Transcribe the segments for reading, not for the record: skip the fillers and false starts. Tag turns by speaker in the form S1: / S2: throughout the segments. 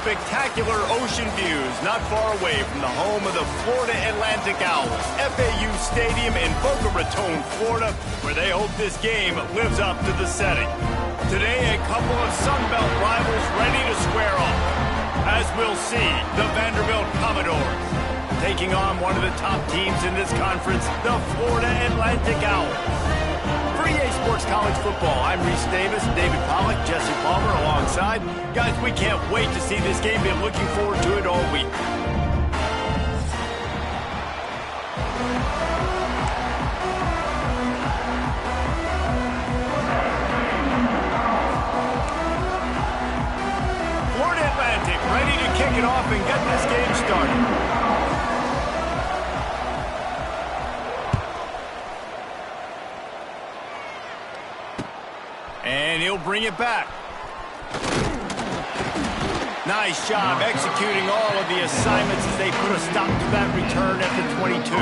S1: spectacular ocean views not far away from the home of the Florida Atlantic Owls, FAU Stadium in Boca Raton, Florida, where they hope this game lives up to the setting. Today, a couple of Sun Belt rivals ready to square off. As we'll see, the Vanderbilt Commodores taking on one of the top teams in this conference, the Florida Atlantic Owls. For EA Sports College Football, I'm Reese Davis, David Pollack, Jesse Palmer alongside. Guys, we can't wait to see this game. Been looking forward to it all week. Florida Atlantic ready to kick it off and get this game started. And he'll bring it back. Nice job executing all of the assignments as they put a stop to that return at the 22.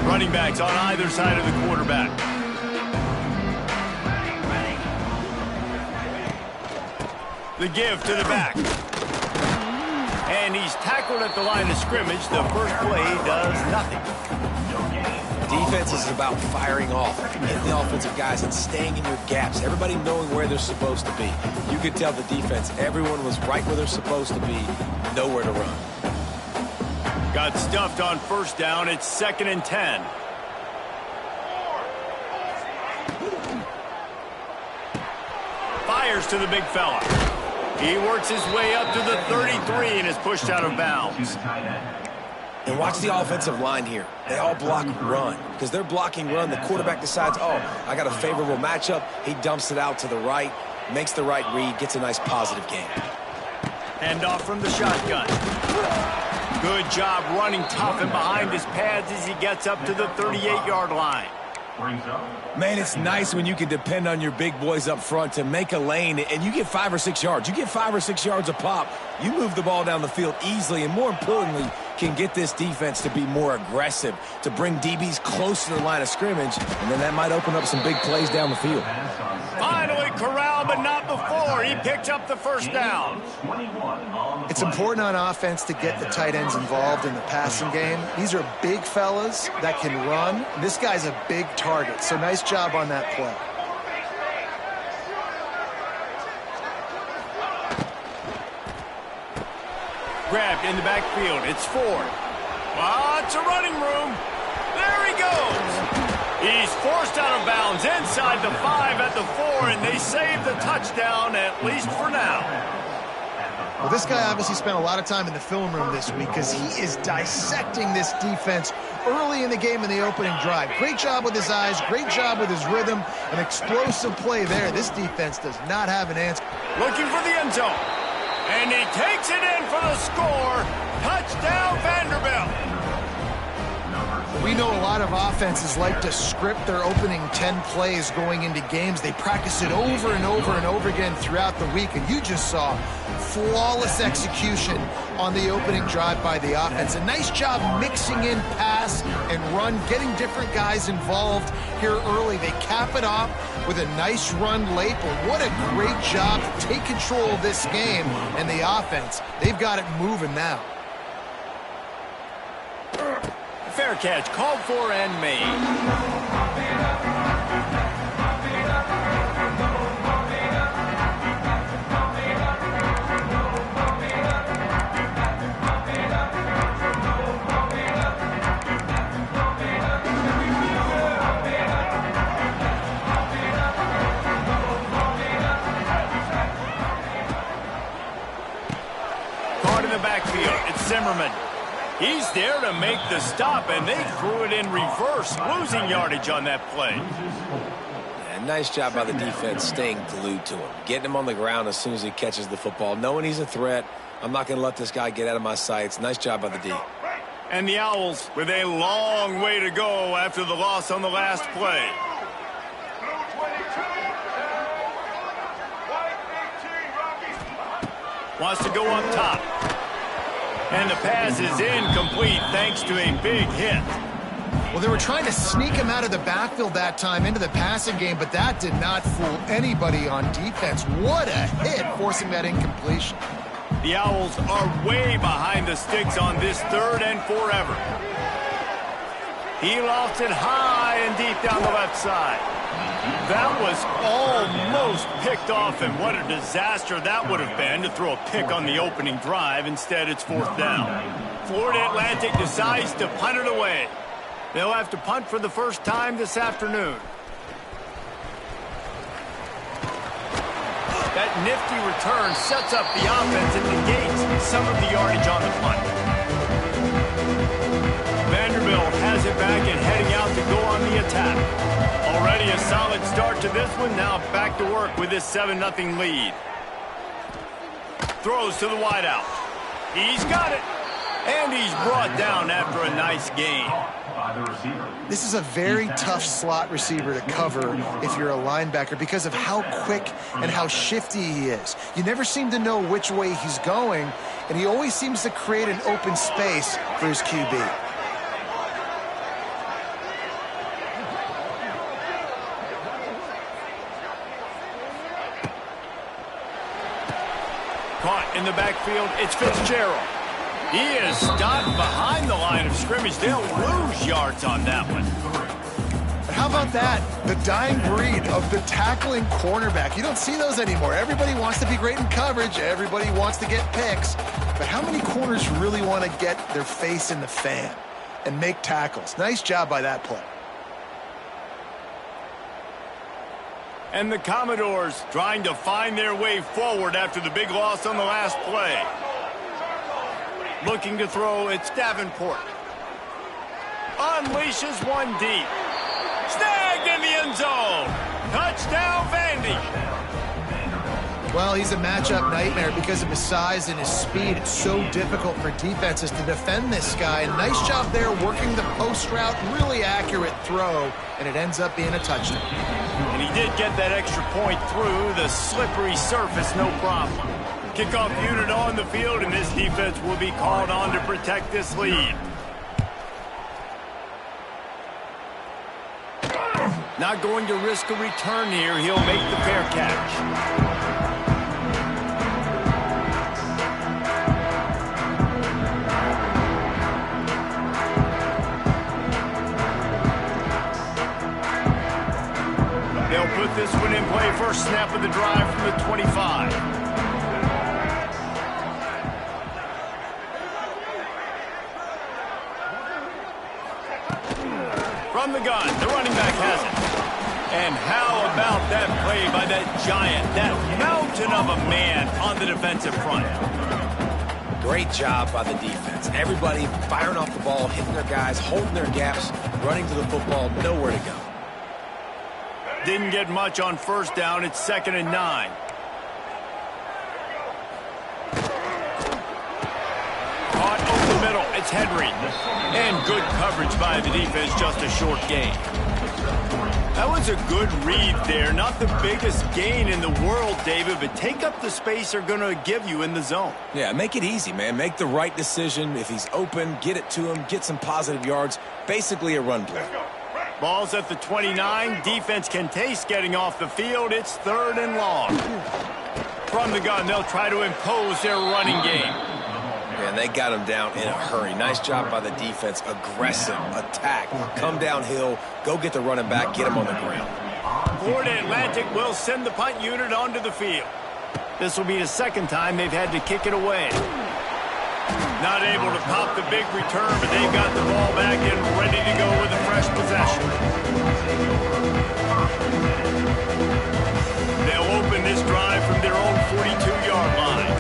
S1: Running backs on either side of the quarterback. The give to the back. And he's tackled at the line of scrimmage. The first play does nothing.
S2: Defense is about firing off, hitting the offensive guys and staying in your gaps. Everybody knowing where they're supposed to be. You could tell the defense, everyone was right where they're supposed to be, nowhere to run.
S1: Got stuffed on first down. It's 2nd and 10. Fires to the big fella. He works his way up to the 33 and is pushed out of bounds.
S2: And watch the offensive line here. They all block run. Because they're blocking run, the quarterback decides, oh, I got a favorable matchup. He dumps it out to the right, makes the right read, gets a nice positive gain.
S1: Hand off from the shotgun. Good job running tough and behind his pads as he gets up to the 38-yard line.
S2: Man, it's nice when you can depend on your big boys up front to make a lane, and you get 5 or 6 yards. You get 5 or 6 yards a pop. You move the ball down the field easily, and more importantly, can get this defense to be more aggressive, to bring DBs close to the line of scrimmage, and then that might open up some big plays down the field.
S1: Finally corralled, but not before. He picked up the first down.
S3: It's important on offense to get the tight ends involved in the passing game. These are big fellas that can run. This guy's a big target, so nice job on that play.
S1: Grabbed in the backfield. It's Ford. Lots of running room. There he goes. He's forced out of bounds inside the 5 at the 4, and they save the touchdown, at least for now.
S3: Well, this guy obviously spent a lot of time in the film room this week because he is dissecting this defense early in the game in the opening drive. Great job with his eyes, great job with his rhythm, an explosive play there. This defense does not have an answer.
S1: Looking for the end zone. And he takes it in for the score. Touchdown, Vanderbilt.
S3: We know a lot of offenses like to script their opening 10 plays going into games. They practice it over and over and over again throughout the week, and you just saw flawless execution on the opening drive by the offense. A nice job mixing in pass and run, getting different guys involved here early. They cap it off with a nice run late, but what a great job to take control of this game. And the offense, they've got it moving now.
S1: Fair catch, called for and made. Caught in the backfield, it's Zimmerman. He's there to make the stop, and they threw it in reverse, losing yardage on that play.
S2: Yeah, nice job by the defense staying glued to him, getting him on the ground as soon as he catches the football, knowing he's a threat. I'm not going to let this guy get out of my sights. Nice job by the D.
S1: And the Owls with a long way to go after the loss on the last play. Wants to go up top. And the pass is incomplete thanks to a big hit.
S3: Well, they were trying to sneak him out of the backfield that time into the passing game, but that did not fool anybody on defense. What a hit, forcing that incompletion.
S1: The Owls are way behind the sticks on this 3rd and forever. He lost it high and deep down the left side. That was almost picked off, and what a disaster that would have been to throw a pick on the opening drive. Instead, it's 4th down. Florida Atlantic decides to punt it away. They'll have to punt for the first time this afternoon. That nifty return sets up the offense and negates some of the yardage on the punt. Vanderbilt has it back and heading out to go on the attack. Already a solid start to this one. Now back to work with this 7-0 lead. Throws to the wideout. He's got it. And he's brought down after a nice gain.
S3: This is a very tough slot receiver to cover if you're a linebacker because of how quick and how shifty he is. You never seem to know which way he's going, and he always seems to create an open space for his QB.
S1: Caught in the backfield, it's Fitzgerald. He is stopped behind the line of scrimmage. They'll lose yards on that one.
S3: But how about that? The dying breed of the tackling cornerback. You don't see those anymore. Everybody wants to be great in coverage. Everybody wants to get picks. But how many corners really want to get their face in the fan and make tackles? Nice job by that play.
S1: And the Commodores trying to find their way forward after the big loss on the last play. Looking to throw, it's Davenport. Unleashes one deep. Snagged in the end zone. Touchdown, Vandy.
S3: Well, he's a matchup nightmare because of his size and his speed. It's so difficult for defenses to defend this guy. And nice job there working the post route. Really accurate throw, and it ends up being a touchdown.
S1: And he did get that extra point through the slippery surface, no problem. Kickoff unit on the field, and this defense will be called on to protect this lead. Not going to risk a return here. He'll make the fair catch. They'll put this one in play. First snap of the drive from the 25. From the gun, the running back has it. And how about that play by that giant, that mountain of a man on the defensive front?
S2: Great job by the defense. Everybody firing off the ball, hitting their guys, holding their gaps, running to the football, nowhere to go.
S1: Didn't get much on first down. It's 2nd and 9. Caught over the middle. It's Henry. And good coverage by the defense, just a short gain. That was a good read there. Not the biggest gain in the world, David, but take up the space they're going to give you in the zone.
S2: Yeah, make it easy, man. Make the right decision. If he's open, get it to him, get some positive yards. Basically a run play.
S1: Ball's at the 29. Defense can taste getting off the field. It's 3rd and long. From the gun, they'll try to impose their running game.
S2: And they got him down in a hurry. Nice job by the defense. Aggressive, attack, come downhill, go get the running back, get him on the ground.
S1: Florida Atlantic will send the punt unit onto the field. This will be the 2nd time they've had to kick it away. Not able to pop the big return, but they've got the ball back and ready to go with a fresh possession. They'll open this drive from their own 42-yard line.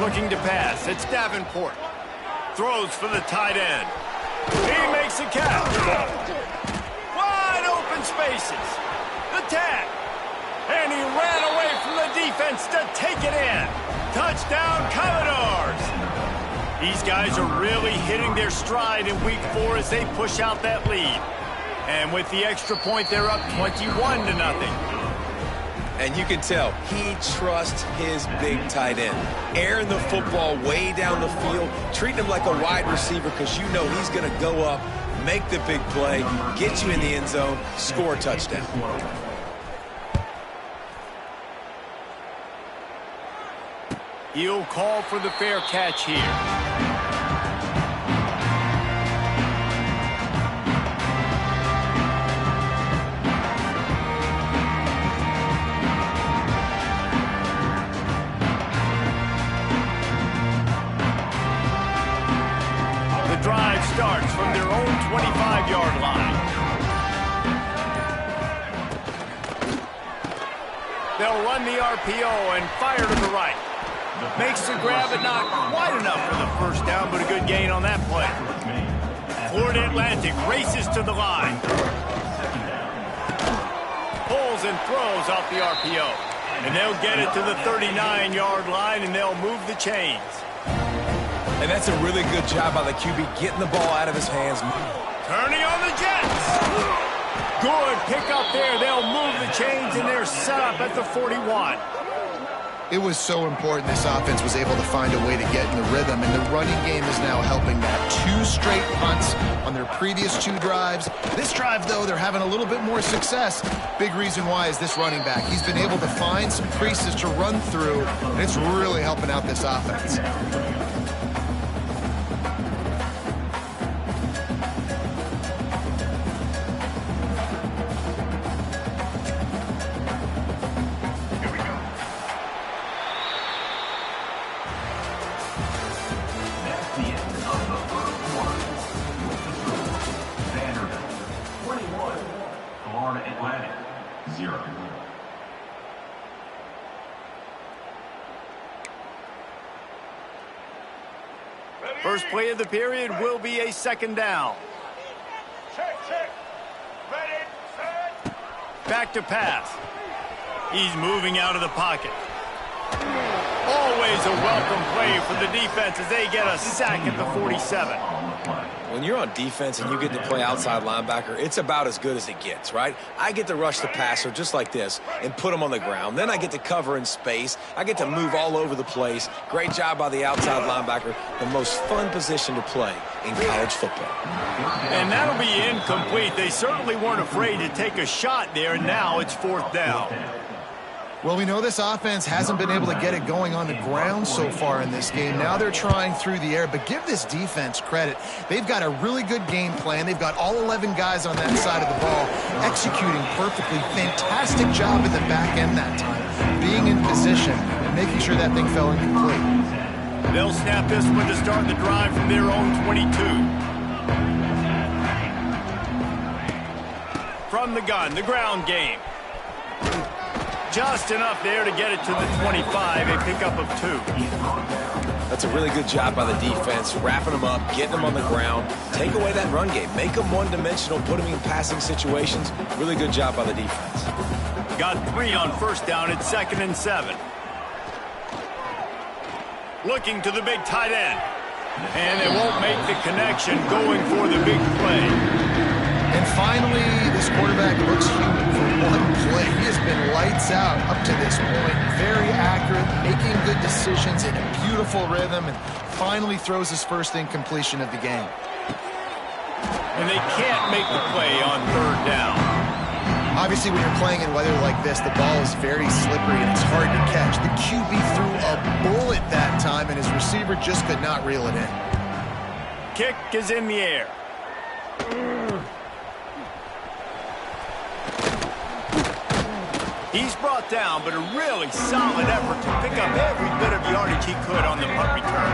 S1: Looking to pass, it's Davenport. Throws for the tight end. He makes a catch. Wide open spaces. The tag. And he ran away from the defense to take it in. Touchdown, Commodores. These guys are really hitting their stride in week 4 as they push out that lead. And with the extra point, they're up 21-0.
S2: And you can tell he trusts his big tight end. Airing the football way down the field, treating him like a wide receiver because you know he's going to go up, make the big play, get you in the end zone, score a touchdown.
S1: He'll call for the fair catch here. Drive starts from their own 25-yard line. They'll run the RPO and fire to the right. Makes the grab, but not quite enough for the first down, but a good gain on that play. Florida Atlantic races to the line. Pulls and throws off the RPO. And they'll get it to the 39-yard line, and they'll move the chains.
S2: And that's a really good job by the QB getting the ball out of his hands.
S1: Turning on the Jets. Good pick up there. They'll move the chains, and they're set up at the 41.
S3: It was so important this offense was able to find a way to get in the rhythm, and the running game is now helping that. 2 straight punts on their previous 2 drives. This drive, though, they're having a little bit more success. Big reason why is this running back. He's been able to find some creases to run through, and it's really helping out this offense.
S1: First play of the period will be a second down.
S4: Check. Ready, set.
S1: Back to pass. He's moving out of the pocket. Always a welcome play for the defense as they get a sack at the 47.
S2: When you're on defense and you get to play outside linebacker, it's about as good as it gets, right? I get to rush the passer just like this and put him on the ground. Then I get to cover in space. I get to move all over the place. Great job by the outside linebacker. The most fun position to play in college football.
S1: And that'll be incomplete. They certainly weren't afraid to take a shot there, and now it's 4th down.
S3: Well, we know this offense hasn't been able to get it going on the ground so far in this game. Now they're trying through the air, but give this defense credit. They've got a really good game plan. They've got all 11 guys on that side of the ball executing perfectly. Fantastic job at the back end that time, being in position and making sure that thing fell incomplete.
S1: They'll snap this one to start the drive from their own 22. From the gun, the ground game. Just enough there to get it to the 25, a pickup of 2.
S2: That's a really good job by the defense, wrapping them up, getting them on the ground. Take away that run game. Make them one-dimensional, put them in passing situations. Really good job by the defense.
S1: Got 3 on first down at 2nd and 7. Looking to the big tight end. And they won't make the connection, going for the big play.
S3: And finally, this quarterback looks human for one play. He has been lights out up to this point. Very accurate, making good decisions in a beautiful rhythm, and finally throws his first incompletion of the game.
S1: And they can't make the play on 3rd down.
S3: Obviously, when you're playing in weather like this, the ball is very slippery and it's hard to catch. The QB threw a bullet that time, and his receiver just could not reel it in.
S1: Kick is in the air. He's brought down, but a really solid effort to pick up every bit of yardage he could on the punt return.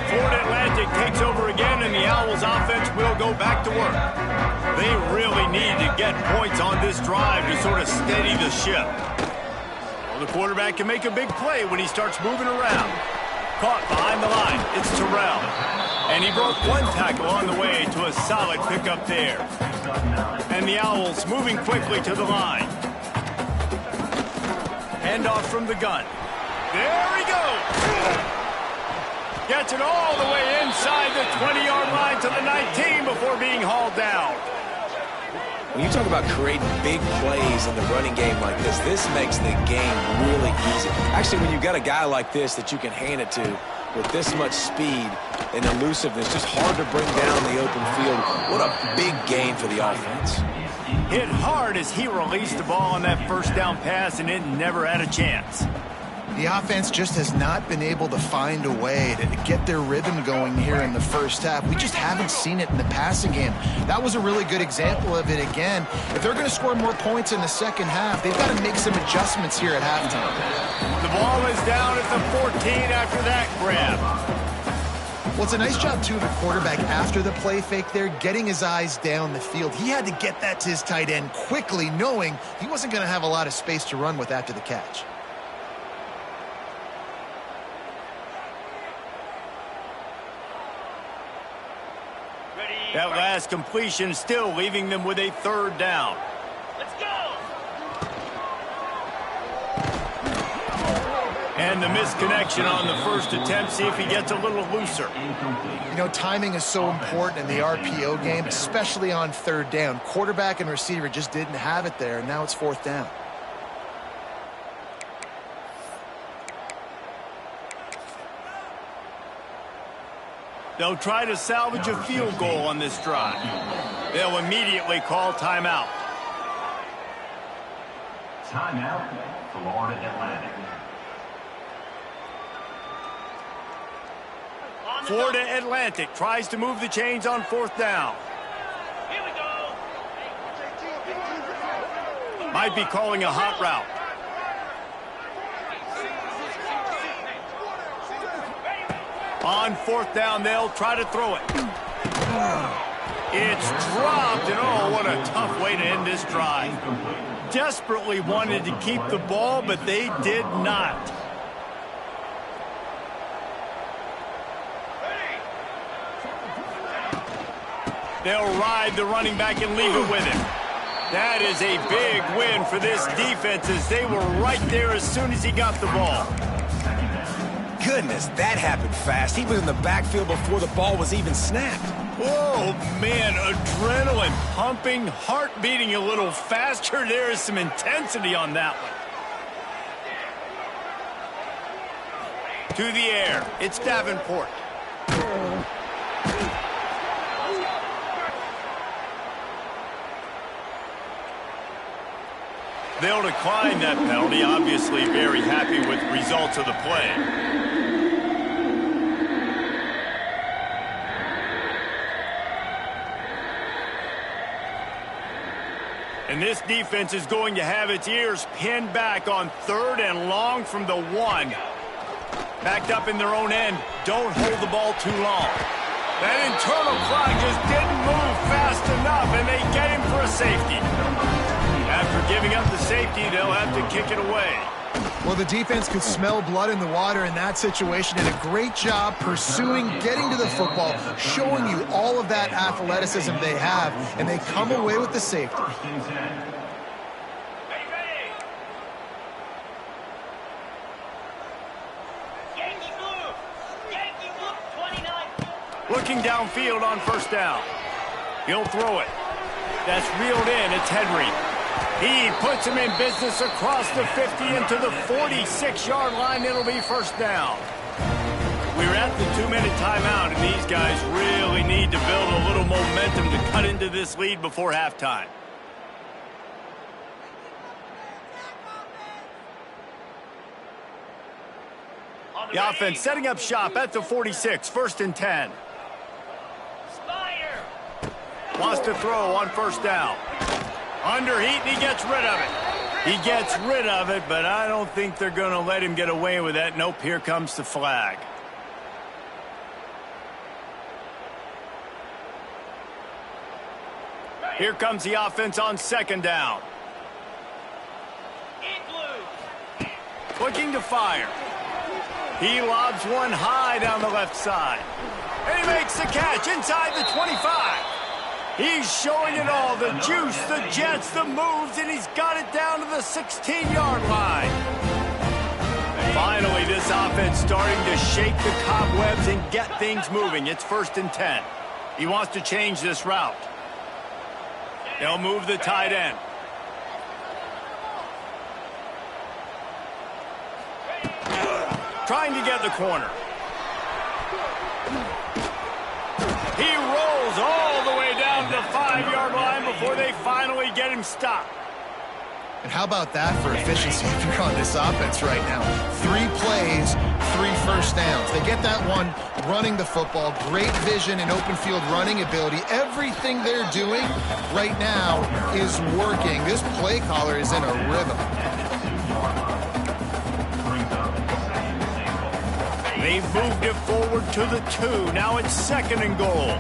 S1: Florida Atlantic takes over again, and the Owls offense will go back to work. They really need to get points on this drive to sort of steady the ship. Well, the quarterback can make a big play when he starts moving around. Caught behind the line. It's Terrell. And he broke 1 tackle on the way to a solid pickup there. And the Owls moving quickly to the line. Handoff from the gun. There he goes. Gets it all the way inside the 20-yard line to the 19 before being hauled down.
S2: When you talk about creating big plays in the running game like this makes the game really easy. Actually, when you've got a guy like this that you can hand it to with this much speed and elusiveness, just hard to bring down the open field. What a big gain for the offense.
S1: Hit hard as he released the ball on that first down pass, and it never had a chance.
S3: The offense just has not been able to find a way to get their rhythm going here in the first half. We just haven't seen it in the passing game. That was a really good example of it again. If they're going to score more points in the second half, they've got to make some adjustments here at halftime.
S1: The ball is down at the 14 after that grab.
S3: Well, it's a nice job, too, of the quarterback after the play fake there, getting his eyes down the field. He had to get that to his tight end quickly, knowing he wasn't going to have a lot of space to run with after the catch.
S1: That last completion still leaving them with a third down.
S4: Let's go!
S1: And the misconnection on the first attempt. See if he gets a little looser.
S3: You know, timing is so important in the RPO game, especially on third down. Quarterback and receiver just didn't have it there, and now it's fourth down.
S1: They'll try to salvage a field goal on this drive. They'll immediately call timeout.
S5: Timeout, Florida Atlantic.
S1: Florida Atlantic tries to move the chains on fourth down.
S4: Here we go!
S1: Might be calling a hot route. On fourth down, they'll try to throw it. It's dropped, and oh, what a tough way to end this drive. Desperately wanted to keep the ball, but they did not. They'll ride the running back and leave it with him. That is a big win for this defense, as they were right there as soon as he got the ball.
S2: Goodness, that happened fast. He was in the backfield before the ball was even snapped.
S1: Oh, man, adrenaline pumping, heart beating a little faster. There is some intensity on that one. To the air, it's Davenport. They'll decline that penalty, obviously very happy with the results of the play. And this defense is going to have its ears pinned back on third and long from the 1. Backed up in their own end. Don't hold the ball too long. That internal clock just didn't move fast enough, and they get him for a safety. After giving up the safety, they'll have to kick it away.
S3: Well, the defense could smell blood in the water in that situation. Did a great job pursuing, getting to the football, showing you all of that athleticism they have, and they come away with the safety.
S4: Yankee blue! Yankee blue, 29.
S1: Looking downfield on first down. He'll throw it. That's reeled in. It's Henry. He puts him in business across the 50 into the 46-yard line. It'll be first down. We're at the 2-minute timeout, and these guys really need to build a little momentum to cut into this lead before halftime. The offense setting up shop at the 46, first and 10.
S4: Spider!
S1: Wants to throw on first down. Under heat, and he gets rid of it. He gets rid of it, but I don't think they're going to let him get away with that. Nope, here comes the flag. Here comes the offense on second down.
S4: In blue!
S1: Looking to fire. He lobs one high down the left side. And he makes the catch inside the 25. He's showing it all, the juice, the jets, the moves, and he's got it down to the 16-yard line. Finally, this offense starting to shake the cobwebs and get things moving. It's first and 10. He wants to change this route. They'll move the tight end. Trying to get the corner. He rolls all the way down to the 5-yard line before they finally get him stopped.
S3: And how about that for efficiency if you're on this offense right now? 3 plays, 3 first downs. They get that one running the football, great vision and open field running ability. Everything they're doing right now is working. This play caller is in a rhythm.
S1: They've moved it forward to the 2. Now it's 2nd and goal.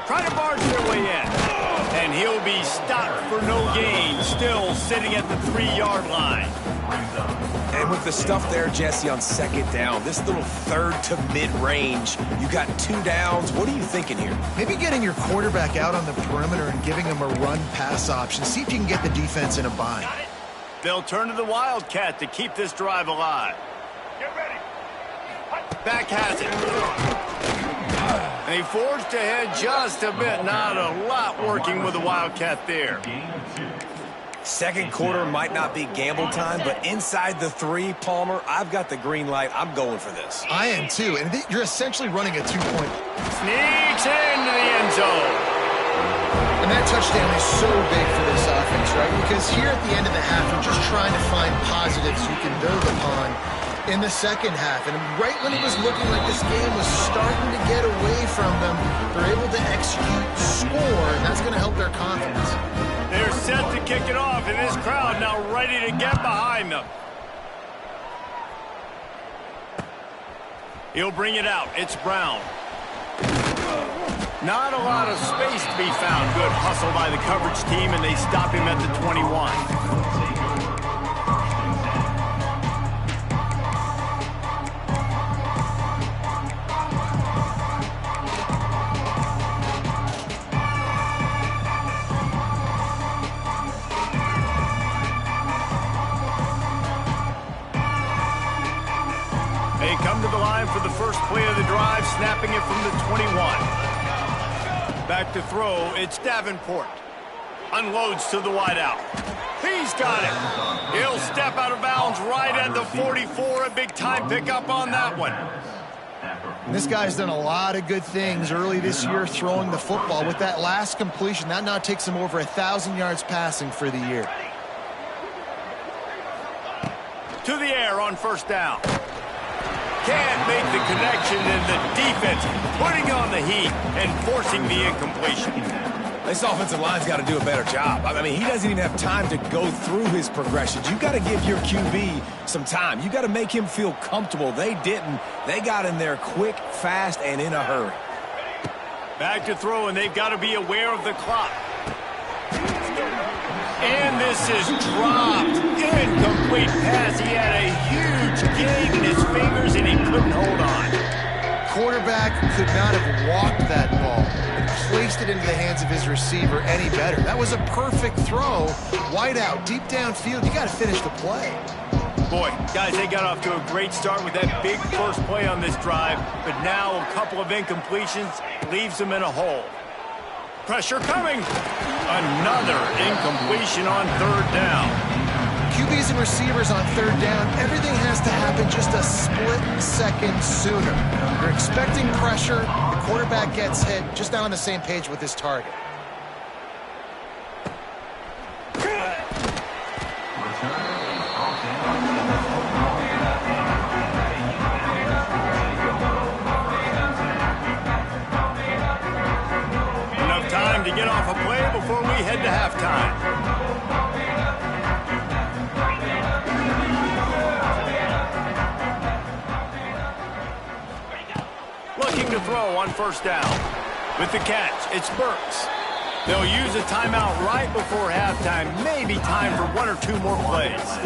S1: Try to barge their way in. And he'll be stopped for no gain, still sitting at the 3-yard line.
S2: And with the stuff there, Jesse, on 2nd down, this little 3rd to mid-range, you got 2 downs. What are you thinking here?
S3: Maybe getting your quarterback out on the perimeter and giving him a run-pass option. See if you can get the defense in a bind.
S1: They'll turn to the Wildcat to keep this drive alive.
S4: Get ready.
S1: Back has it. They forged ahead just a bit. Not a lot working with the Wildcat there.
S2: Second quarter might not be gamble time, but inside the 3, Palmer, I've got the green light. I'm going for this.
S3: I am too, and you're essentially running a 2-point.
S1: Sneaks into the end zone.
S3: And that touchdown is so big for this offense, right? Because here at the end of the half, you're just trying to find positives you can build upon in the second half. And right when it was looking like this game was starting to get away from them, they're able to execute, score, and that's going to help their confidence.
S1: They're set to kick it off, and this crowd now ready to get behind them. He'll bring it out. It's Brown. Not a lot of space to be found. Good hustle by the coverage team, and they stop him at the 21. They come to the line for the first play of the drive, snapping it from the 21. Back to throw, it's Davenport. Unloads to the wideout. He's got it. He'll step out of bounds right at the 44. A big-time pickup on that one.
S3: And this guy's done a lot of good things early this year throwing the football. With that last completion, that now takes him over 1,000 yards passing for the year.
S1: To the air on 1st down. Can't make the connection, and the defense putting on the heat and forcing the incompletion.
S2: This offensive line's got to do a better job. I mean, he doesn't even have time to go through his progressions. You got to give your QB some time. You got to make him feel comfortable. They didn't. They got in there quick, fast, and in a hurry.
S1: Back to throw, and they've got to be aware of the clock. And this is dropped. Incomplete pass. He had a huge gain in his fingers, and he couldn't hold on.
S3: Quarterback could not have walked that ball and placed it into the hands of his receiver any better. That was a perfect throw. Wide out, deep downfield. You got to finish the play.
S1: Boy, guys, they got off to a great start with that big first play on this drive, but now a couple of incompletions leaves them in a hole. Pressure coming. Another incompletion on 3rd down.
S3: QBs and receivers on 3rd down, everything has to happen just a split second sooner. You're expecting pressure, the quarterback gets hit, just not on the same page with his target.
S1: Enough time to get off a play before we head to halftime. Looking to throw on 1st down. With the catch, it's Burks. They'll use a timeout right before halftime. Maybe time for 1 or 2 more plays.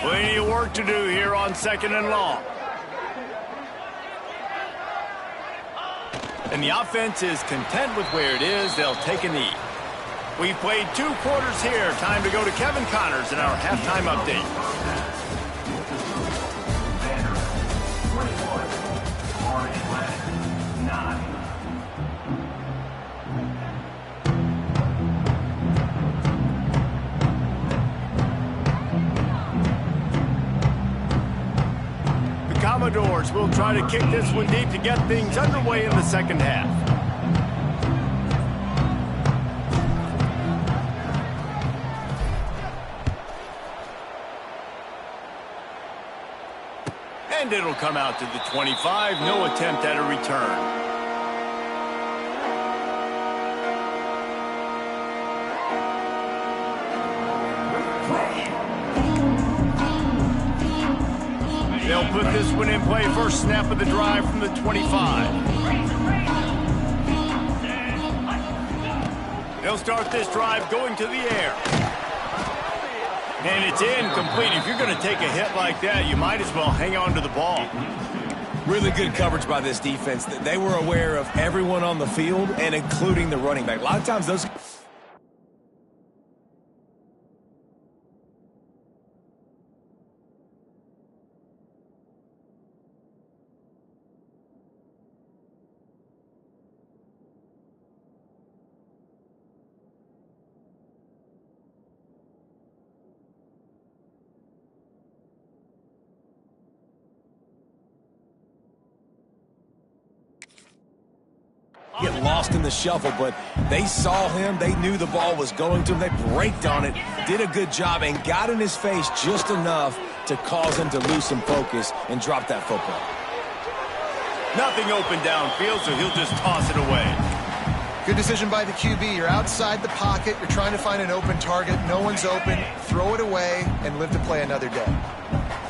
S1: Plenty of work to do here on 2nd and long. And the offense is content with where it is. They'll take a knee. We've played 2 quarters here. Time to go to Kevin Connors in our halftime update. Jaguars will try to kick this one deep to get things underway in the second half. And it'll come out to the 25. No attempt at a return. They'll put this one in play. First snap of the drive from the 25. They'll start this drive going to the air. And it's incomplete. If you're going to take a hit like that, you might as well hang on to the ball.
S2: Really good coverage by this defense. They were aware of everyone on the field and including the running back. A lot of times those... get lost in the shuffle, but they saw him. They knew the ball was going to him. They braked on it, did a good job, and got in his face just enough to cause him to lose some focus and drop that football.
S1: Nothing open downfield, so he'll just toss it away.
S3: Good decision by the QB. You're outside the pocket. You're trying to find an open target. No one's open. Throw it away and live to play another day.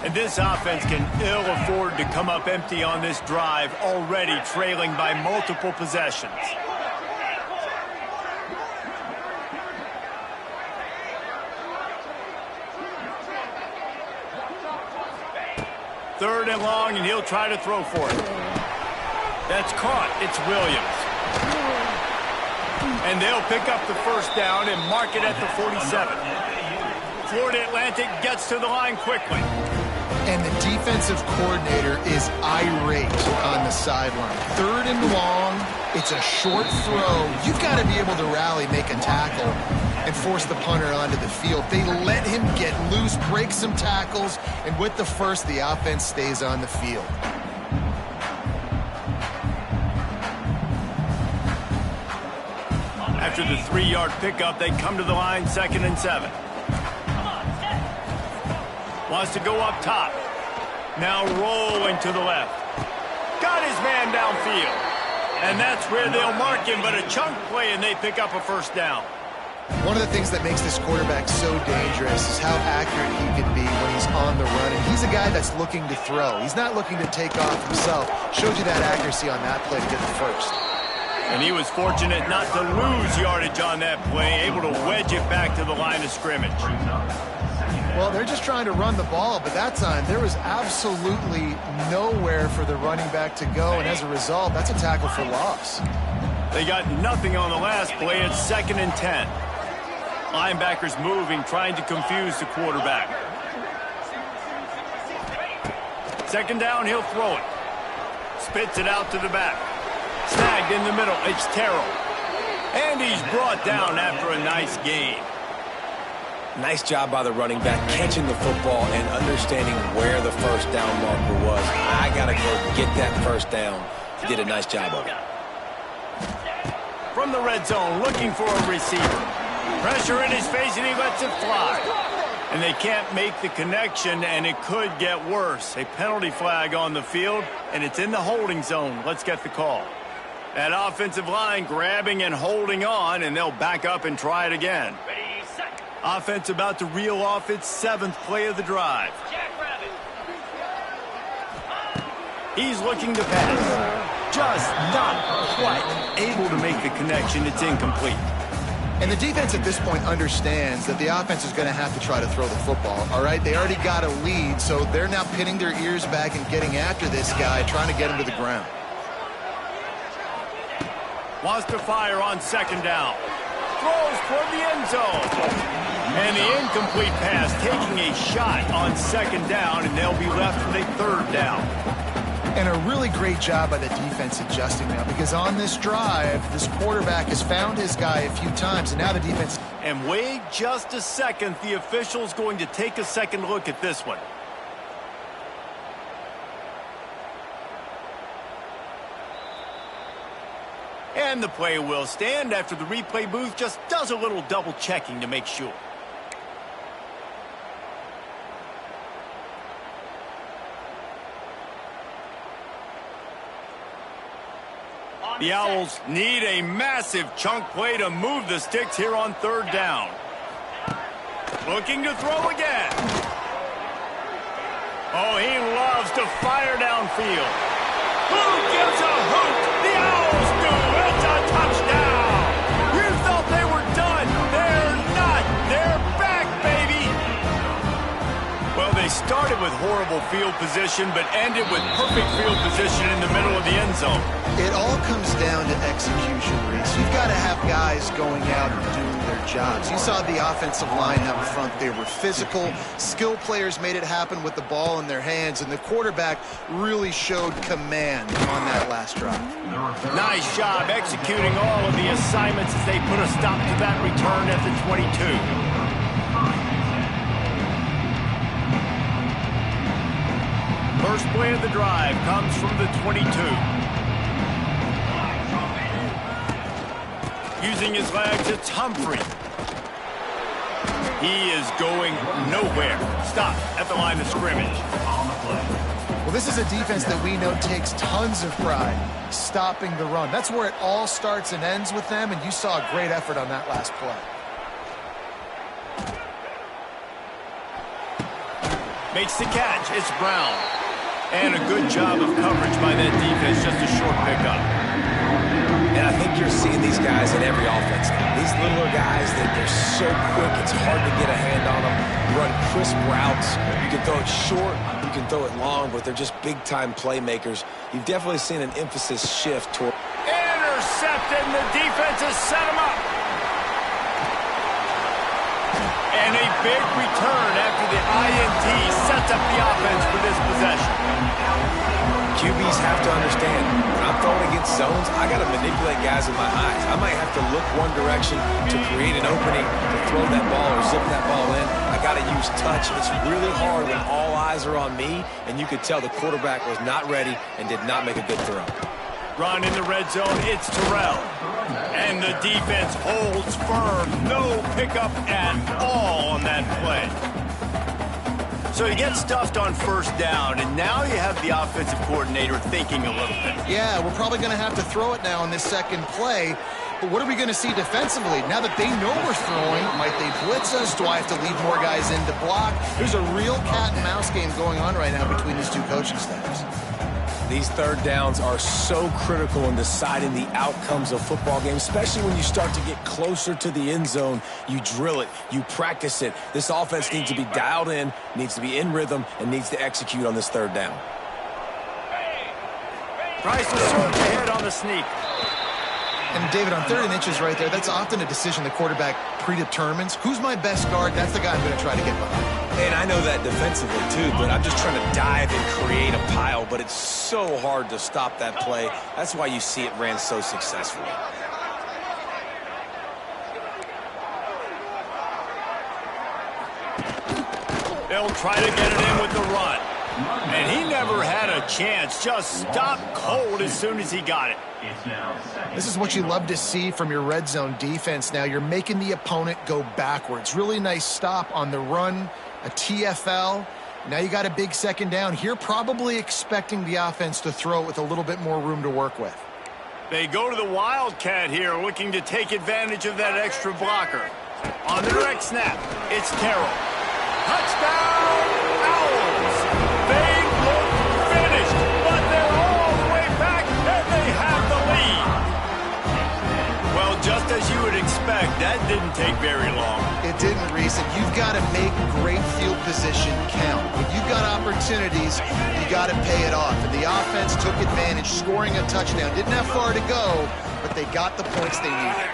S1: And this offense can ill afford to come up empty on this drive, already trailing by multiple possessions. Third and long, and he'll try to throw for it. That's caught. It's Williams. And they'll pick up the first down and mark it at the 47. Florida Atlantic gets to the line quickly.
S3: And the defensive coordinator is irate on the sideline. Third and long, it's a short throw. You've got to be able to rally, make a tackle, and force the punter onto the field. They let him get loose, break some tackles, and with the first, the offense stays on the field.
S1: After the 3-yard pickup, they come to the line, 2nd and 7. Wants to go up top. Now rolling to the left. Got his man downfield. And that's where they'll mark him, but a chunk play, and they pick up a first down.
S3: One of the things that makes this quarterback so dangerous is how accurate he can be when he's on the run. And he's a guy that's looking to throw. He's not looking to take off himself. Showed you that accuracy on that play to get the first.
S1: And he was fortunate not to lose yardage on that play, able to wedge it back to the line of scrimmage.
S3: Well, they're just trying to run the ball, but that time there was absolutely nowhere for the running back to go, and as a result, that's a tackle for loss.
S1: They got nothing on the last play. It's 2nd and 10. Linebackers moving, trying to confuse the quarterback. 2nd down, he'll throw it. Spits it out to the back. Snagged in the middle. It's Terrell. And he's brought down after a nice gain.
S2: Nice job by the running back, catching the football and understanding where the first down marker was. I got to go get that first down. He did a nice job of it.
S1: From the red zone, looking for a receiver. Pressure in his face, and he lets it fly. And they can't make the connection, and it could get worse. A penalty flag on the field, and it's in the holding zone. Let's get the call. That offensive line grabbing and holding on, and they'll back up and try it again. Offense about to reel off its 7th play of the drive. He's looking to pass. Just not quite able to make the connection. It's incomplete.
S3: And the defense at this point understands that the offense is going to have to try to throw the football, all right? They already got a lead, so they're now pinning their ears back and getting after this guy, trying to get him to the ground.
S1: Wants to fire on 2nd down. Throws toward the end zone. And the incomplete pass taking a shot on 2nd down, and they'll be left with a 3rd down.
S3: And a really great job by the defense adjusting now, because on this drive, this quarterback has found his guy a few times, and now the defense...
S1: And wait just a second. The official's going to take a second look at this one. And the play will stand after the replay booth just does a little double checking to make sure. The Owls need a massive chunk play to move the sticks here on third down. Looking to throw again. Oh, he loves to fire downfield. Who gives a hoot? The Owls do. It's a touchdown. You thought they were done. They're not. They're back, baby. Well, they started with horrible field position, but ended with perfect field position in the middle of the end zone.
S3: It all comes down to execution, Reese. You've got to have guys going out and doing their jobs. You saw the offensive line out front. They were physical. Skill players made it happen with the ball in their hands, and the quarterback really showed command on that last drive.
S1: Nice job executing all of the assignments as they put a stop to that return at the 22. First play of the drive comes from the 22. Using his legs, it's Humphrey. He is going nowhere. Stop at the line of scrimmage.
S3: Well, this is a defense that we know takes tons of pride stopping the run. That's where it all starts and ends with them, and you saw a great effort on that last play.
S1: Makes the catch. It's Brown. And a good job of coverage by that defense. Just a short pickup.
S2: And I think you're seeing these guys in every offense now. These littler guys, they're so quick, it's hard to get a hand on them. Run crisp routes. You can throw it short, you can throw it long, but they're just big-time playmakers. You've definitely seen an emphasis shift toward...
S1: Intercepted, and the defense has set him up. And a big return after the INT sets up the offense for this possession.
S2: QBs have to understand, when I'm throwing against zones, I got to manipulate guys with my eyes. I might have to look one direction to create an opening to throw that ball or zip that ball in. I got to use touch, and it's really hard when all eyes are on me, and you could tell the quarterback was not ready and did not make a good throw.
S1: Run in the red zone, it's Terrell. And the defense holds firm. No pickup at all on that play. So you get stuffed on first down, and now you have the offensive coordinator thinking a little bit.
S3: Yeah, we're probably going to have to throw it now on this second play. But what are we going to see defensively? Now that they know we're throwing, might they blitz us? Do I have to leave more guys in to block? There's a real cat and mouse game going on right now between these two coaching staffs.
S2: These third downs are so critical in deciding the outcomes of football games, especially when you start to get closer to the end zone. You drill it, you practice it. This offense needs to be dialed in, needs to be in rhythm, and needs to execute on this third down.
S1: Tries to surge ahead on the sneak.
S3: And David, on 3rd and inches right there, that's often a decision the quarterback predetermines. Who's my best guard? That's the guy I'm going to try to get behind.
S2: And I know that defensively, too, but I'm just trying to dive and create a pile, but it's so hard to stop that play. That's why you see it ran so successfully.
S1: They'll try to get it in with the run. And he never had a chance. Just stopped cold as soon as he got it.
S3: This is what you love to see from your red zone defense now. You're making the opponent go backwards. Really nice stop on the run, a TFL. Now you got a big second down here, probably expecting the offense to throw it with a little bit more room to work with.
S1: They go to the Wildcat here, looking to take advantage of that extra blocker. On the direct snap, it's Carroll. Touchdown, Owls! They look finished, but they're all the way back, and they have the lead. Well, just as you would expect, that didn't take very long.
S3: It didn't, Reese, and you've got to make great field position count. When you've got opportunities, you got to pay it off. And the offense took advantage, scoring a touchdown. Didn't have far to go, but they got the points they needed.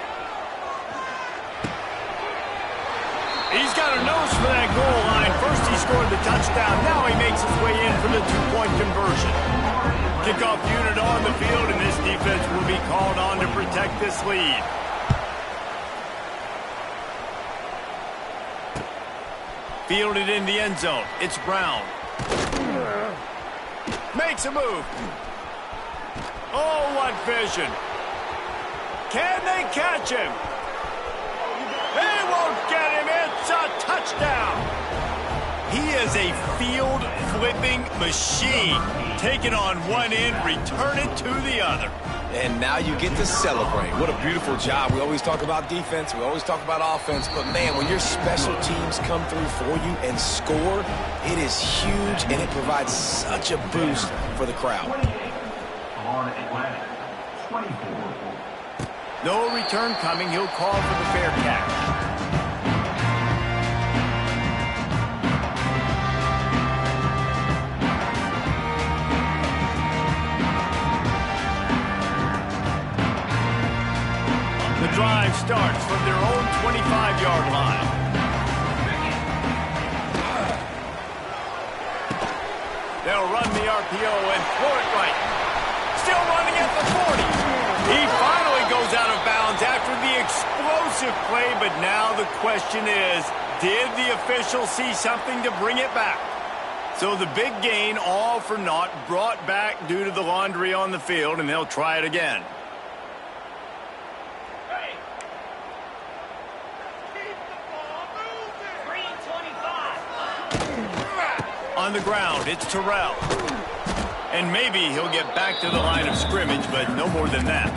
S1: He's got a nose for that goal line. First he scored the touchdown. Now he makes his way in for the two-point conversion. Kickoff unit on the field, and this defense will be called on to protect this lead. Fielded in the end zone. It's Brown. Makes a move. Oh, what vision. Can they catch him? They won't get him. It's a touchdown. He is a field-flipping machine. Take it on one end, return it to the other.
S2: And now you get to celebrate. What a beautiful job. We always talk about defense. We always talk about offense. But, man, when your special teams come through for you and score, it is huge, and it provides such a boost for the crowd.
S5: Florida Atlantic, 24.
S1: No return coming. He'll call for the fair catch. The drive starts from their own 25-yard line. They'll run the RPO and throw it right. Still running at the 40. He finally goes out of bounds after the explosive play, but now the question is, did the official see something to bring it back? So the big gain, all for naught, brought back due to the laundry on the field, and they'll try it again. On the ground, it's Terrell. And maybe he'll get back to the line of scrimmage, but no more than that.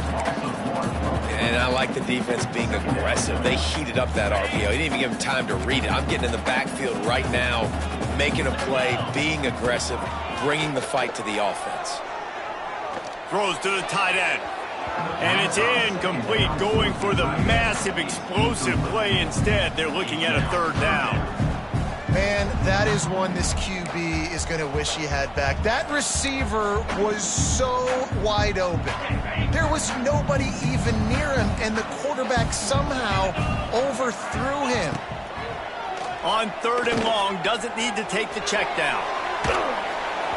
S2: And I like the defense being aggressive. They heated up that RPO. He didn't even give him time to read it. I'm getting in the backfield right now, making a play, being aggressive, bringing the fight to the offense.
S1: Throws to the tight end. And it's incomplete, going for the massive explosive play instead. They're looking at a third down.
S3: Man, that is one this QB is going to wish he had back. That receiver was so wide open. There was nobody even near him, and the quarterback somehow overthrew him.
S1: On third and long, doesn't need to take the check down.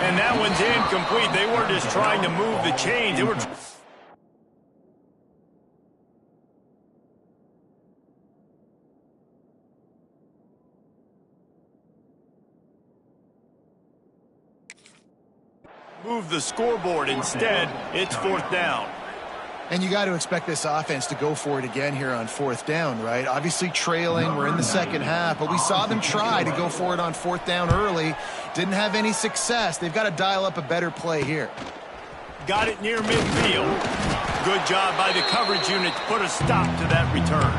S1: And that one's incomplete. They weren't just trying to move the chains. They were... move the scoreboard. Instead, it's fourth down.
S3: And you got to expect this offense to go for it again here on fourth down, right? Obviously trailing. We're in the second half, but we saw them try to go for it on fourth down early. Didn't have any success. They've got to dial up a better play here.
S1: Got it near midfield. Good job by the coverage unit to put a stop to that return.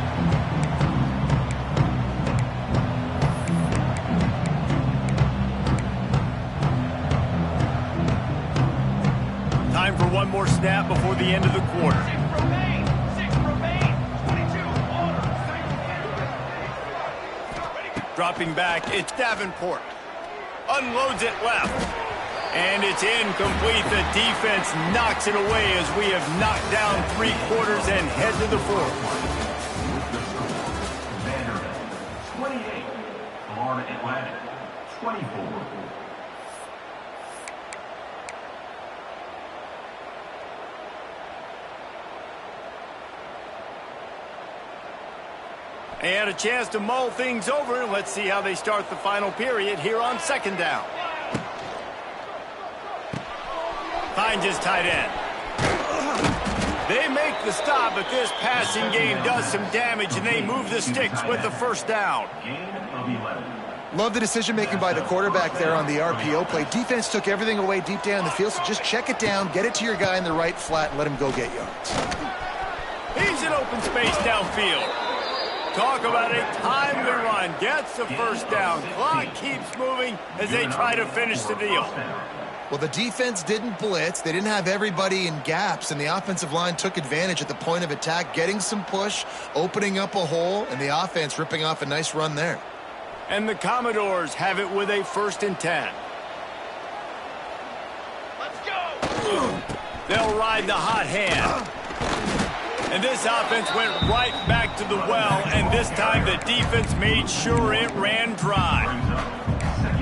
S1: Time for one more snap before the end of the quarter.
S4: 6 remain. 22, order.
S1: Dropping back, it's Davenport. Unloads it left. And it's incomplete. The defense knocks it away as we have knocked down 3 quarters and head to the fourth.
S5: Vanderbilt, 28. Florida Atlantic, 24.
S1: And a chance to mull things over. Let's see how they start the final period here on second down. Finds his tight end. They make the stop, but this passing game does some damage, and they move the sticks with the first down.
S5: Gain of 11.
S3: Love the decision-making by the quarterback there on the RPO play. Defense took everything away deep down the field, so just check it down, get it to your guy in the right flat, and let him go get yards.
S1: He's in open space downfield. Talk about a timely run. Gets the first down. Clock keeps moving as they try to finish the deal.
S3: Well, the defense didn't blitz. They didn't have everybody in gaps, and the offensive line took advantage at the point of attack, getting some push, opening up a hole, and the offense ripping off a nice run there.
S1: And the Commodores have it with a 1st and 10.
S4: Let's go.
S1: They'll ride the hot hand. And this offense went right back to the well, and this time the defense made sure it ran dry.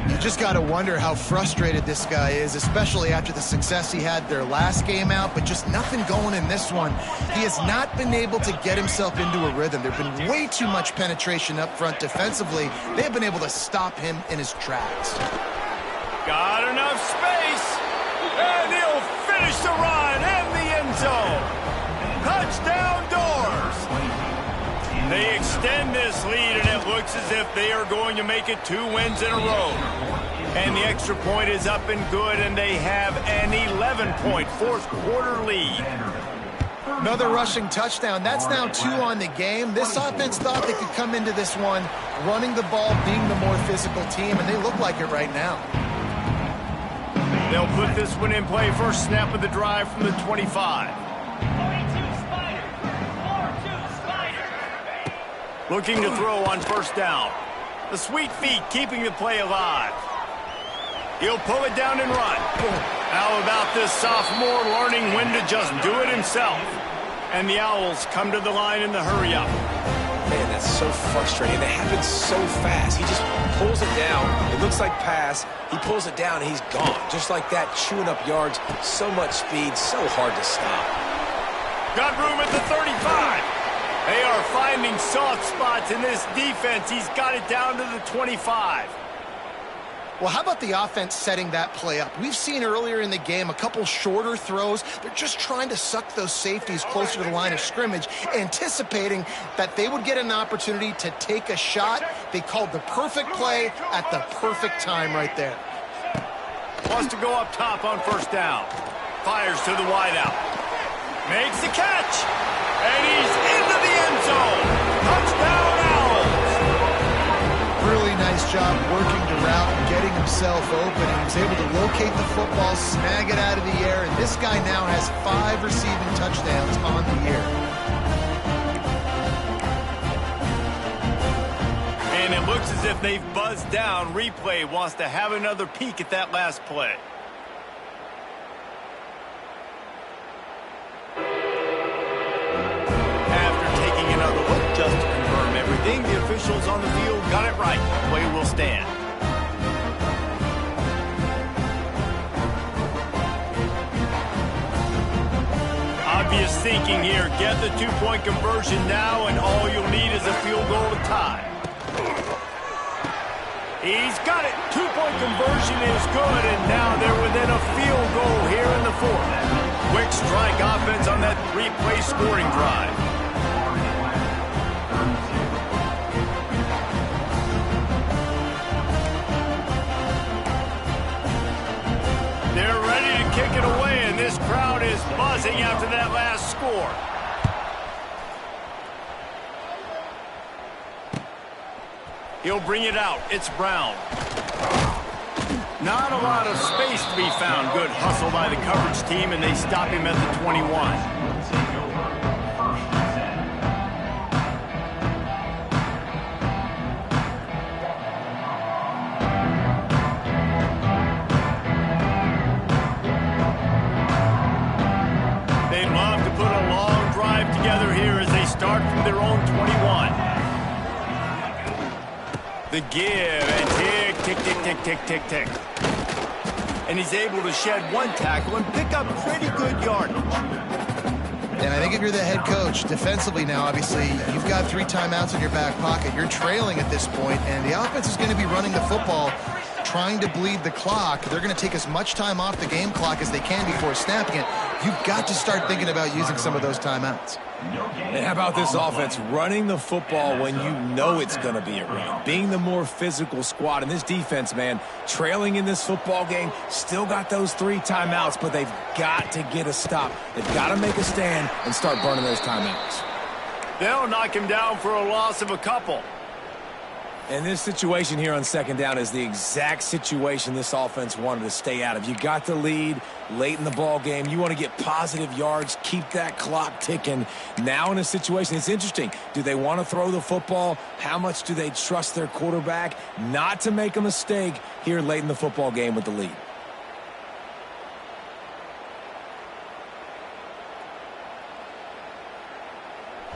S3: You just got to wonder how frustrated this guy is, especially after the success he had their last game out, but just nothing going in this one. He has not been able to get himself into a rhythm. There's been way too much penetration up front defensively. They've been able to stop him in his tracks.
S1: Got enough space, and he'll finish the run in the end zone. Touchdown, Dogs! They extend this lead, and it looks as if they are going to make it 2 wins in a row. And the extra point is up and good, and they have an 11-point fourth-quarter lead.
S3: Another rushing touchdown. That's now 2 on the game. This offense thought they could come into this one running the ball, being the more physical team, and they look like it right now.
S1: They'll put this one in play. First snap of the drive from the 25.
S4: 42 Spider. 4-2 Spider.
S1: Looking to throw on first down. The sweet feet keeping the play alive. He'll pull it down and run. How about this sophomore learning when to just do it himself? And the Owls come to the line in the hurry-up.
S2: Man, that's so frustrating. It happens so fast. He just pulls it down. It looks like pass. He pulls it down, and he's gone. Just like that, chewing up yards. So much speed, so hard to stop.
S1: Got room at the 35. They are finding soft spots in this defense. He's got it down to the 25.
S3: Well, how about the offense setting that play up? We've seen earlier in the game a couple shorter throws. They're just trying to suck those safeties closer to the line of scrimmage, anticipating that they would get an opportunity to take a shot. They called the perfect play at the perfect time right there.
S1: Wants to go up top on first down. Fires to the wideout. Makes the catch. And he's into the end zone. Touchdown, Owls.
S3: Really nice job working the route and getting himself open. He was able to locate the football, snag it out of the air, and this guy now has 5 receiving touchdowns on the year.
S1: And it looks as if they've buzzed down. Replay wants to have another peek at that last play. After taking another look just to confirm everything, the officials on the field got it right. Play will stand. Obvious thinking here. Get the 2-point conversion now, and all you'll need is a field goal to tie. He's got it. 2-point conversion is good, and now they're within a field goal here in the fourth. Quick strike offense on that 3-play scoring drive. They're ready to kick it away, and this crowd is buzzing after that last score. He'll bring it out. It's Brown. Not a lot of space to be found. Good hustle by the coverage team, and they stop him at the 21. They'd love to put a long drive together here as they start from their own 21. The give, and tick, tick, tick, tick, tick, tick, tick. And he's able to shed 1 tackle and pick up pretty good yardage.
S3: And I think if you're the head coach, defensively now, obviously, you've got 3 timeouts in your back pocket. You're trailing at this point, and the offense is going to be running the football, trying to bleed the clock. They're going to take as much time off the game clock as they can before snapping it. You've got to start thinking about using some of those timeouts.
S2: And how about this offense running the football when you know it's going to be a run? Being the more physical squad. And this defense, man, trailing in this football game, still got those 3 timeouts, but they've got to get a stop. They've got to make a stand and start burning those timeouts.
S1: They'll knock him down for a loss of a couple.
S2: And this situation here on second down is the exact situation this offense wanted to stay out of. You got the lead late in the ball game. You want to get positive yards, keep that clock ticking. Now in a situation, it's interesting. Do they want to throw the football? How much do they trust their quarterback not to make a mistake here late in the football game with the lead?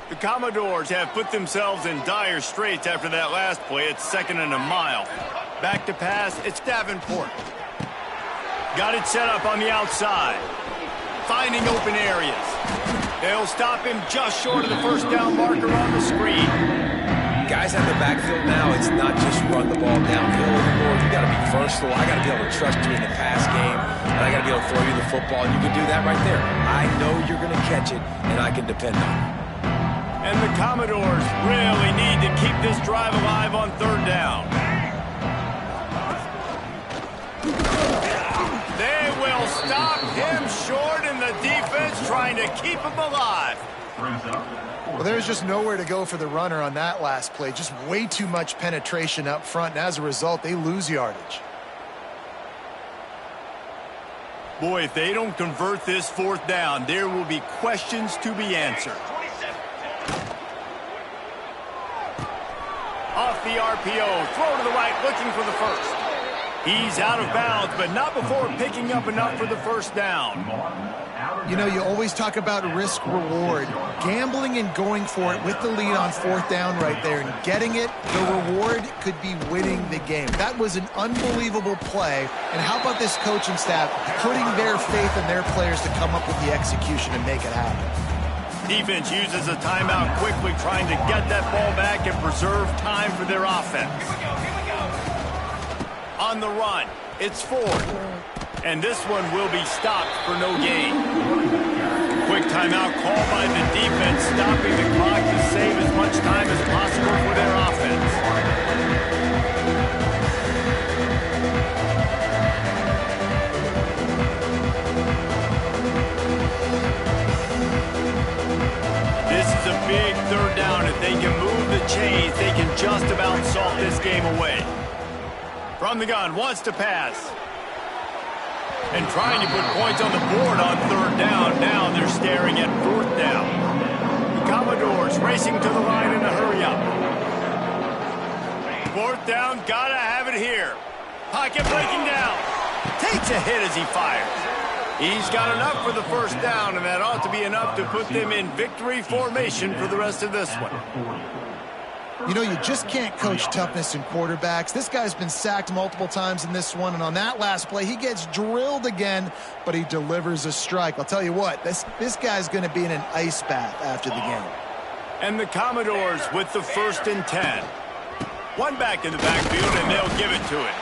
S1: The Commodores have put themselves in dire straits after that last play. It's 2nd and a mile. Back to pass, it's Davenport. Got it set up on the outside. Finding open areas. They'll stop him just short of the first down marker on the screen.
S2: Guys out in the backfield now, it's not just run the ball downhill anymore. You got to be versatile. I got to be able to trust you in the pass game, and I got to be able to throw you the football. And you can do that right there. I know you're going to catch it, and I can depend on it.
S1: And the Commodores really need to keep this drive alive on third down. They will stop him short, and the defense trying to keep him alive.
S3: Well, there's just nowhere to go for the runner on that last play. Just way too much penetration up front, and as a result, they lose yardage.
S1: Boy, if they don't convert this fourth down, there will be questions to be answered. Off the RPO, throw to the right, looking for the first. He's out of bounds, but not before picking up enough for the first down.
S3: You know, you always talk about risk-reward. Gambling and going for it with the lead on fourth down right there and getting it, the reward could be winning the game. That was an unbelievable play. And how about this coaching staff putting their faith in their players to come up with the execution and make it happen?
S1: Defense uses a timeout quickly, trying to get that ball back and preserve time for their offense. On the run, it's Ford. And this one will be stopped for no gain. Quick timeout call by the defense, stopping the clock to save as much time as possible for their offense. This is a big third down. If they can move the chains, they can just about salt this game away. From the gun, wants to pass. And trying to put points on the board on third down. Now they're staring at fourth down. The Commodores racing to the line in a hurry-up. Fourth down, gotta have it here. Pocket breaking down. Takes a hit as he fires. He's got enough for the first down, and that ought to be enough to put them in victory formation for the rest of this one.
S3: You know, you just can't coach toughness in quarterbacks. This guy's been sacked multiple times in this one, and on that last play, he gets drilled again, but he delivers a strike. I'll tell you what, this guy's going to be in an ice bath after the game.
S1: And the Commodores with the 1st and 10. One back in the backfield, and they'll give it to it.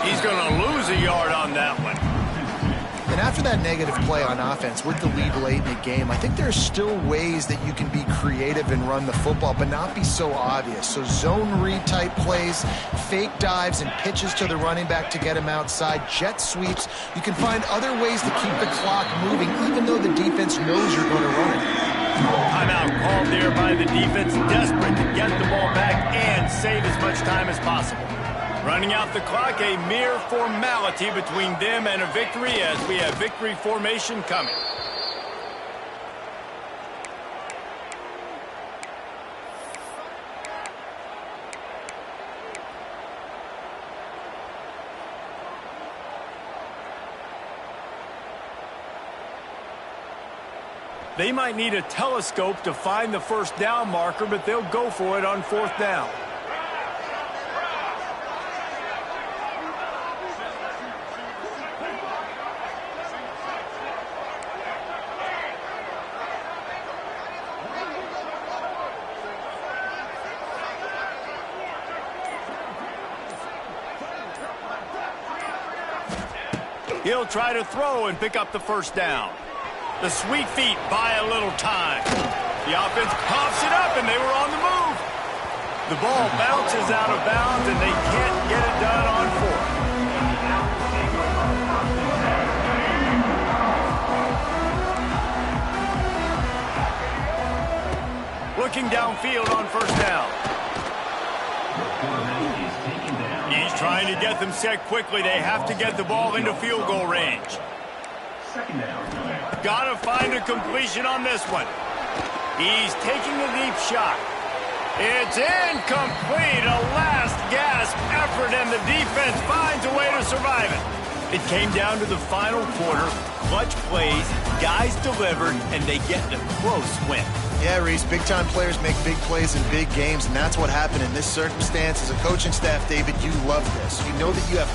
S1: He's going to lose a yard on that one.
S3: And after that negative play on offense with the lead late in the game, I think there's still ways that you can be creative and run the football, but not be so obvious. So zone read type plays, fake dives and pitches to the running back to get him outside, jet sweeps. You can find other ways to keep the clock moving, even though the defense knows you're going to run it.
S1: Timeout called there by the defense, desperate to get the ball back and save as much time as possible. Running out the clock, a mere formality between them and a victory as we have victory formation coming. They might need a telescope to find the first down marker, but they'll go for it on fourth down. He'll try to throw and pick up the first down. The sweet feet buy a little time. The offense pops it up, and they were on the move. The ball bounces out of bounds, and they can't get it done on fourth. Looking downfield on first down. He's trying to get them set quickly. They have to get the ball into field goal range. Gotta find a completion on this one. He's taking a deep shot. It's incomplete. A last gasp effort, and the defense finds a way to survive it. It came down to the final quarter. Clutch plays, guys delivered, and they get a close win.
S3: Yeah, Reese, big-time players make big plays in big games, and that's what happened in this circumstance. As a coaching staff, David, you love this. You know that you have